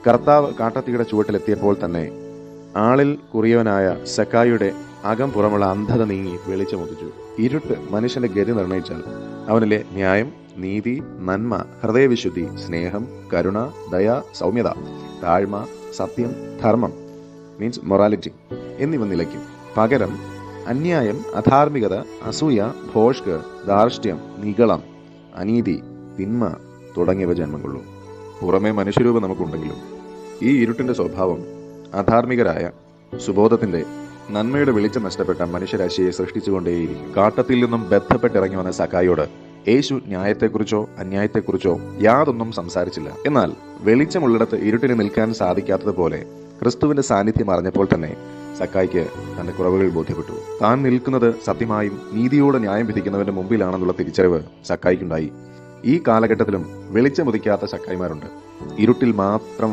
കർത്താവ് കാട്ടത്തിയുടെ ചുവട്ടിലെത്തിയപ്പോൾ തന്നെ ആളിൽ കുറിയവനായ സക്കായിയുടെ അകം പുറമുള്ള അന്ധത നീങ്ങി വെളിച്ചമുദിച്ചു. ഇരുട്ട് മനുഷ്യന്റെ ഗതി നിർണയിച്ചാൽ അവനിലെ ന്യായം, നീതി, നന്മ, ഹൃദയവിശുദ്ധി, സ്നേഹം, കരുണ, ദയ, സൗമ്യത, താഴ്മ, സത്യം, ധർമ്മം മീൻസ് മൊറാലിറ്റി എന്നിവ നിലയ്ക്കും. പകരം അന്യായം, അധാർമികത, അസൂയ, ഭോഷ്ക്, ധാർഷ്ട്യം, നിഗളം, അനീതി, തിന്മ തുടങ്ങിയവ ജന്മം കൊള്ളും. പുറമേ മനുഷ്യരൂപം നമുക്കുണ്ടെങ്കിലും ഈ ഇരുട്ടിന്റെ സ്വഭാവം അധാർമികരായ സുബോധത്തിന്റെ നന്മയുടെ വെളിച്ചം നഷ്ടപ്പെട്ട മനുഷ്യരാശിയെ സൃഷ്ടിച്ചുകൊണ്ടേയിരിക്കും. കാട്ടത്തിൽ നിന്നും ബന്ധപ്പെട്ടിറങ്ങി വന്ന സക്കായിയോട് യേശു ന്യായത്തെക്കുറിച്ചോ അന്യായത്തെക്കുറിച്ചോ യാതൊന്നും സംസാരിച്ചില്ല. എന്നാൽ വെളിച്ചമുള്ളിടത്ത് ഇരുട്ടിന് നിൽക്കാൻ സാധിക്കാത്തതുപോലെ ക്രിസ്തുവിന്റെ സാന്നിധ്യം അറിഞ്ഞപ്പോൾ തന്നെ സക്കായിക്ക് തന്റെ കുറവുകൾ ബോധ്യപ്പെട്ടു. താൻ നിൽക്കുന്നത് സത്യമായും നീതിയോടെ ന്യായം വിധിക്കുന്നവന്റെ മുമ്പിലാണെന്നുള്ള തിരിച്ചറിവ് സക്കായിക്കുണ്ടായി. ഈ കാലഘട്ടത്തിലും വെളിച്ചമുദിക്കാത്ത സക്കായിമാരുണ്ട്. ഇരുട്ടിൽ മാത്രം